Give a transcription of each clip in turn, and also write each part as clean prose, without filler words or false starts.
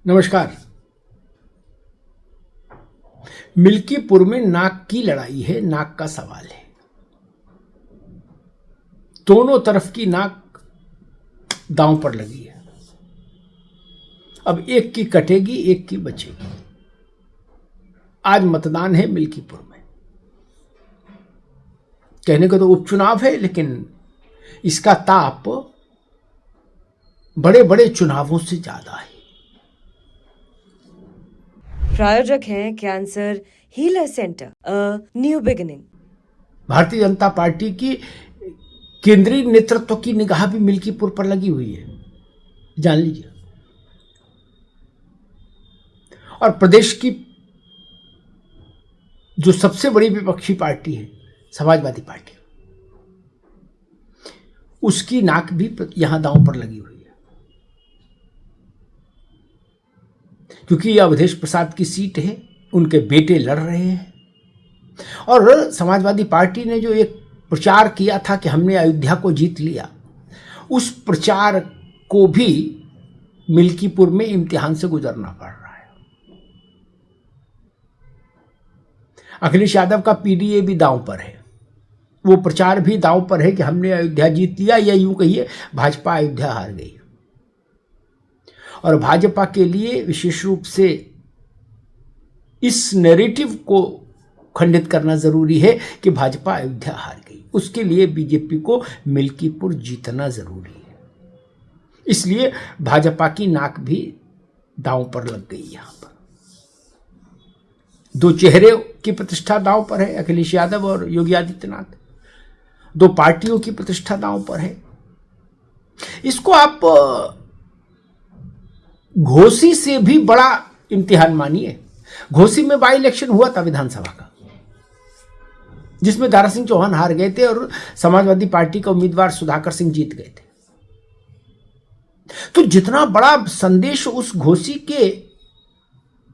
नमस्कार। मिल्कीपुर में नाक की लड़ाई है, नाक का सवाल है। दोनों तरफ की नाक दांव पर लगी है। अब एक की कटेगी, एक की बचेगी। आज मतदान है मिल्कीपुर में। कहने को तो उपचुनाव है, लेकिन इसका ताप बड़े बड़े चुनावों से ज्यादा है। प्रायोजक हैं cancer healer centre, a new beginning. Bharatiya Janata party की केंद्रीय नेतृत्व की निगाह भी मिल्कीपुर पर लगी हुई है, जान लीजिए। और प्रदेश की जो सबसे बड़ी विपक्षी पार्टी है, समाजवादी पार्टी, उसकी नाक भी यहां दांव पर लगी हुई है, क्योंकि यह अवधेश प्रसाद की सीट है। उनके बेटे लड़ रहे हैं। और समाजवादी पार्टी ने जो एक प्रचार किया था कि हमने अयोध्या को जीत लिया, उस प्रचार को भी मिल्कीपुर में इम्तिहान से गुजरना पड़ रहा है। अखिलेश यादव का पीडीए भी दांव पर है। वो प्रचार भी दांव पर है कि हमने अयोध्या जीत लिया, या यूं कहिए भाजपा अयोध्या हार गई। और भाजपा के लिए विशेष रूप से इस नैरेटिव को खंडित करना जरूरी है कि भाजपा अयोध्या हार गई। उसके लिए बीजेपी को मिल्कीपुर जीतना जरूरी है। इसलिए भाजपा की नाक भी दांव पर लग गई। यहां पर दो चेहरे की प्रतिष्ठा दांव पर है, अखिलेश यादव और योगी आदित्यनाथ। दो पार्टियों की प्रतिष्ठा दांव पर है। इसको आप घोसी से भी बड़ा इम्तिहान मानिए। घोसी में बाई इलेक्शन हुआ था विधानसभा का, जिसमें दारा सिंह चौहान हार गए थे और समाजवादी पार्टी का उम्मीदवार सुधाकर सिंह जीत गए थे। तो जितना बड़ा संदेश उस घोसी के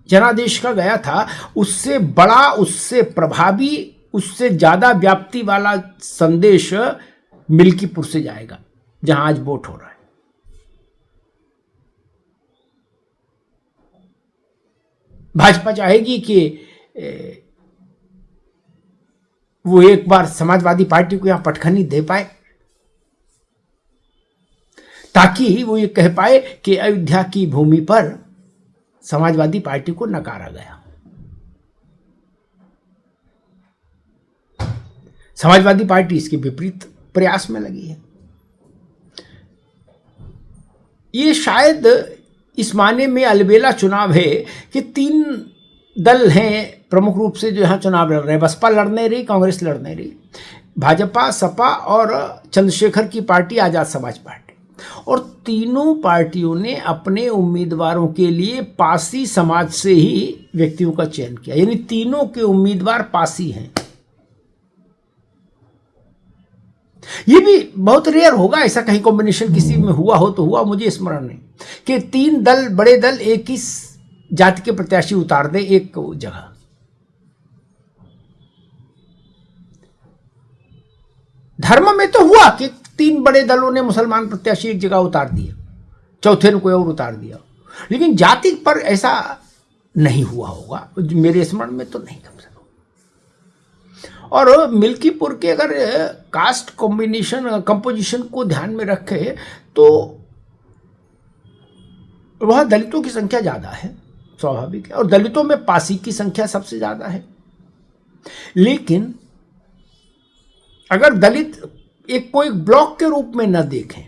जनादेश का गया था, उससे बड़ा, उससे प्रभावी, उससे ज्यादा व्याप्ति वाला संदेश मिल्कीपुर से जाएगा, जहां आज वोट हो रहा है। भाजपा चाहेगी कि वो एक बार समाजवादी पार्टी को यहां पटखनी दे पाए, ताकि वो ये कह पाए कि अयोध्या की भूमि पर समाजवादी पार्टी को नकारा गया। समाजवादी पार्टी इसके विपरीत प्रयास में लगी है। ये शायद इस माने में अलबेला चुनाव है कि तीन दल हैं प्रमुख रूप से जो यहां चुनाव लड़ रहे हैं। बसपा लड़ने रही, कांग्रेस लड़ने रही, भाजपा, सपा और चंद्रशेखर की पार्टी आजाद समाज पार्टी। और तीनों पार्टियों ने अपने उम्मीदवारों के लिए पासी समाज से ही व्यक्तियों का चयन किया, यानी तीनों के उम्मीदवार पासी हैं। ये भी बहुत रेयर होगा, ऐसा कहीं कॉम्बिनेशन किसी में हुआ हो तो हुआ, मुझे स्मरण नहीं, कि तीन दल, बड़े दल एक ही जाति के प्रत्याशी उतार दे एक जगह। धर्म में तो हुआ कि तीन बड़े दलों ने मुसलमान प्रत्याशी एक जगह उतार दिए, चौथे ने कोई और उतार दिया, लेकिन जाति पर ऐसा नहीं हुआ होगा, मेरे स्मरण में तो नहीं कम से कम। और मिल्कीपुर के अगर कास्ट कॉम्बिनेशन कंपोजिशन को ध्यान में रखे तो वह दलितों की संख्या ज्यादा है, स्वाभाविक है, और दलितों में पासी की संख्या सबसे ज्यादा है। लेकिन अगर दलित एक कोई ब्लॉक के रूप में न देखें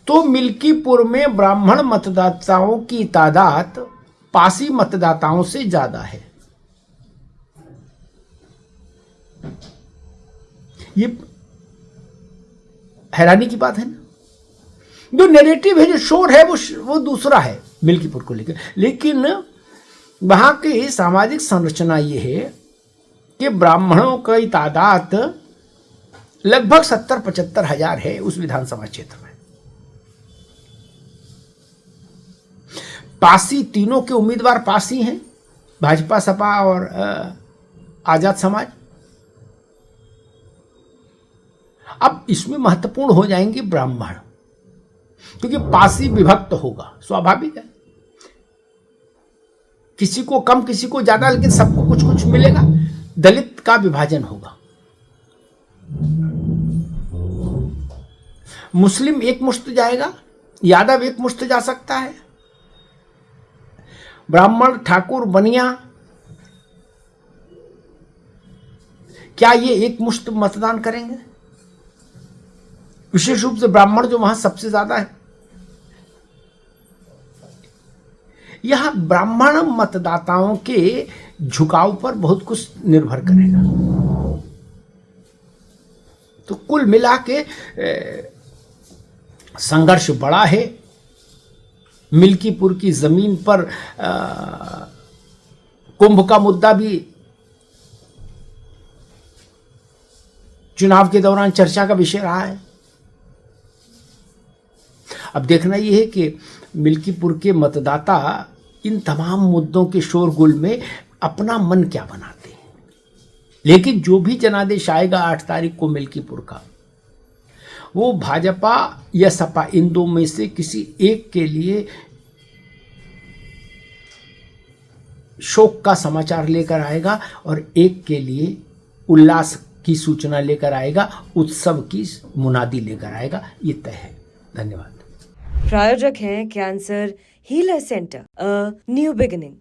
तो मिल्कीपुर में ब्राह्मण मतदाताओं की तादाद पासी मतदाताओं से ज्यादा है। ये हैरानी की बात है ना। जो नैरेटिव है, जो शोर है, वो दूसरा है मिल्कीपुर को लेकर। लेकिन वहां की सामाजिक संरचना ये है कि ब्राह्मणों की तादाद लगभग 70-75 हजार है उस विधानसभा क्षेत्र में। पासी, तीनों के उम्मीदवार पासी हैं, भाजपा, सपा और आजाद समाज। अब इसमें महत्वपूर्ण हो जाएंगे ब्राह्मण, क्योंकि पासी विभक्त होगा, स्वाभाविक है। किसी को कम किसी को ज्यादा, लेकिन सबको कुछ कुछ मिलेगा। दलित का विभाजन होगा। मुस्लिम एक मुश्त जाएगा, यादव एक मुश्त जा सकता है, ब्राह्मण ठाकुर बनिया, क्या ये एक मुश्त मतदान करेंगे? विशेष रूप से ब्राह्मण जो वहां सबसे ज्यादा है। यह ब्राह्मण मतदाताओं के झुकाव पर बहुत कुछ निर्भर करेगा। तो कुल मिला के संघर्ष बड़ा है। मिल्कीपुर की जमीन पर कुंभ का मुद्दा भी चुनाव के दौरान चर्चा का विषय रहा है। अब देखना यह है कि मिल्कीपुर के मतदाता इन तमाम मुद्दों के शोरगुल में अपना मन क्या बनाते हैं। लेकिन जो भी जनादेश आएगा 8 तारीख को मिल्कीपुर का, वो भाजपा या सपा इन दो में से किसी एक के लिए शोक का समाचार लेकर आएगा और एक के लिए उल्लास की सूचना लेकर आएगा, उत्सव की मुनादी लेकर आएगा। ये तय है। धन्यवाद। प्रायोजक हैं cancer healer centre, a new beginning.